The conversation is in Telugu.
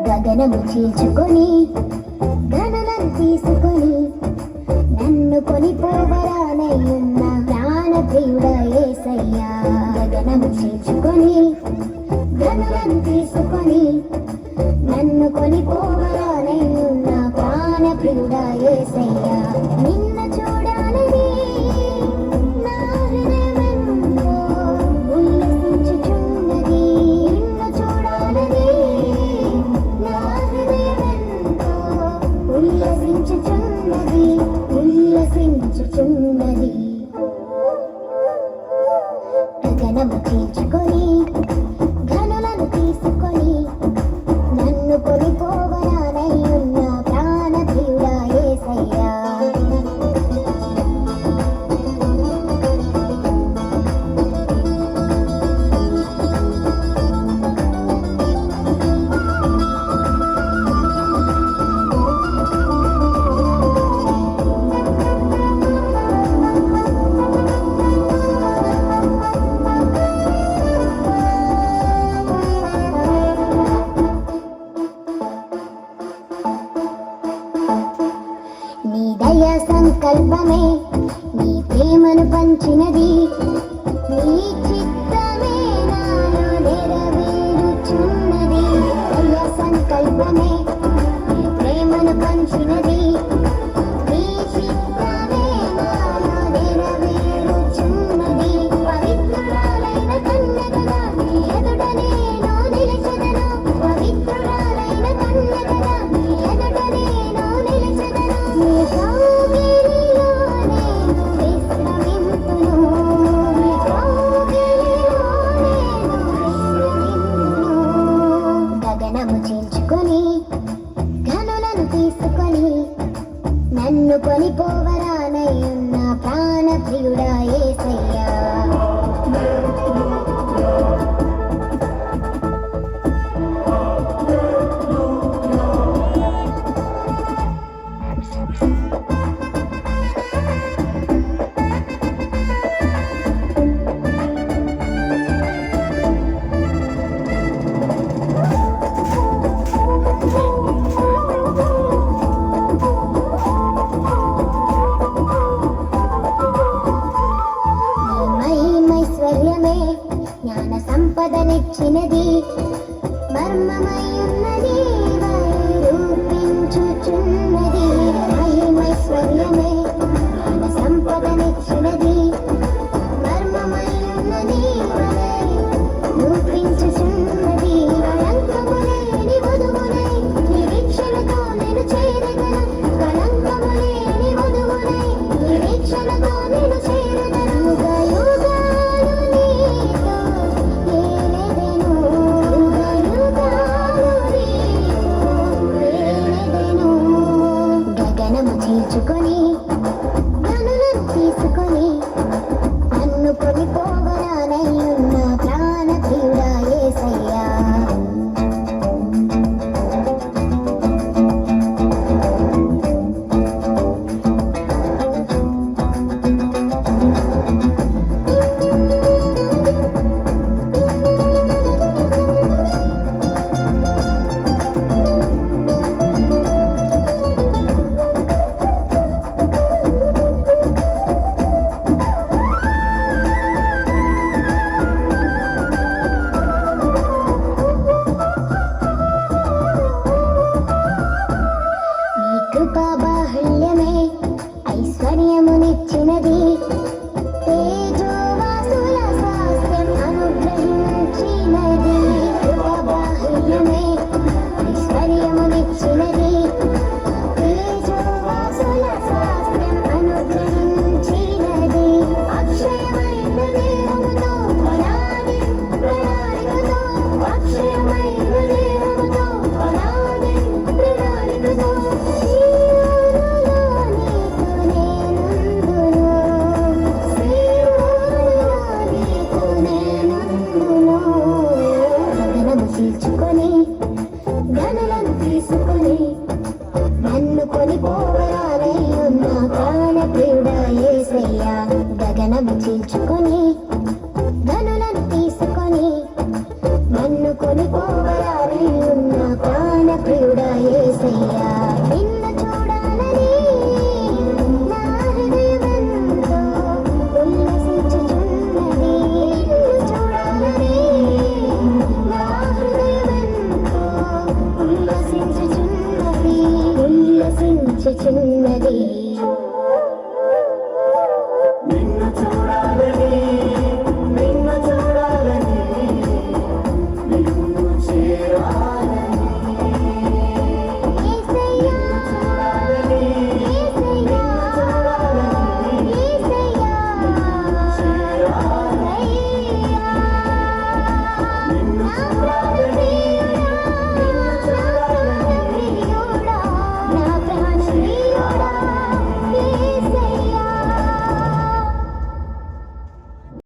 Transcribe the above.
గగనము చీల్చుకొని ధనులను తీసుకొని నన్ను కొనిపోవరానయ్యున్న ప్రాణ ప్రియుడా యేసయ్యా. గగనము చీల్చుకొని ధనులను తీసుకొని నన్ను కొనిపోవరానయ్యున్న ప్రాణ ప్రియుడా యేసయ్యా. నిన్ను చూడాలని నా హృదయమెంతో ఉల్లసించుచున్నది. నిన్ను చూడాలని నా హృదయమెంతో ఉల్లసించుచున్నది. గగనము చీల్చుకొని ఘనులను తీసుకొని నన్ను కొనిపోవరానయ్యున్న ప్రాణ ప్రియుడా యేసయ్యా. నీ దయా సంకల్పమే నీ ప్రేమను పంచినది. నీ చిత్తమే నాలో నెరవేరుచున్నది. దయా సంకల్పమే నీ ప్రేమను పంచినది. నీ చిత్తమే నాలో నెరవేరుచున్నది. పవిత్రురాలైన కన్యకగా నీ ఎదుట నేను నిలిచెదను. పవిత్రురాలైన కన్యకగా నీ ఎదుట నేను నిలిచెదను. నీ కౌగిలిలో నేను విశ్రమింతును. నీ కౌగిలిలో నేను విశ్రమింతును. గగనము చీల్చుకొని ఘనులను తీసుకొని నన్ను కొనిపోవరానయ్యున్న ప్రాణ ప్రియుడా యేసయ్యా. మహిమైశ్వర్యమే జ్ఞాన సంపదనిచ్చినది. మర్మమయున్నది రూపించుచున్నది. మహిమైశ్వర్యమే జ్ఞాన సంపదనిచ్చినది. మర్మమయున్నది రూపించుచున్నది. కళంకములేని వధువునై నిరీక్షణతో నేను చేరగలను. కళంకములేని వధువునై నిరీక్షణతో నేను చేరగలను. చీల్చుకొని ఘనులను తీసుకొని నన్ను కొనిపోవరానయ్యున్న ప్రాణ ప్రియుడా యేసయ్యా. కృపాబాహుళ్యమే ఐశ్వర్యమునిచ్చినది. తేజోవాసుల స్వాస్థ్యం అనుగ్రహించినది. కృపాబాహుళ్యమే ఐశ్వర్యమునిచ్చినది. తేజోవాసుల స్వాస్థ్యం అనుగ్రహించినది. అక్షయమైన దేహముతో అనాది ప్రణాళికతో అక్షయమైన దేహముతో అనాది ప్రణాళికతో చీల్చుకొని ఘనులను తీసుకొని నిలుచుచున్నది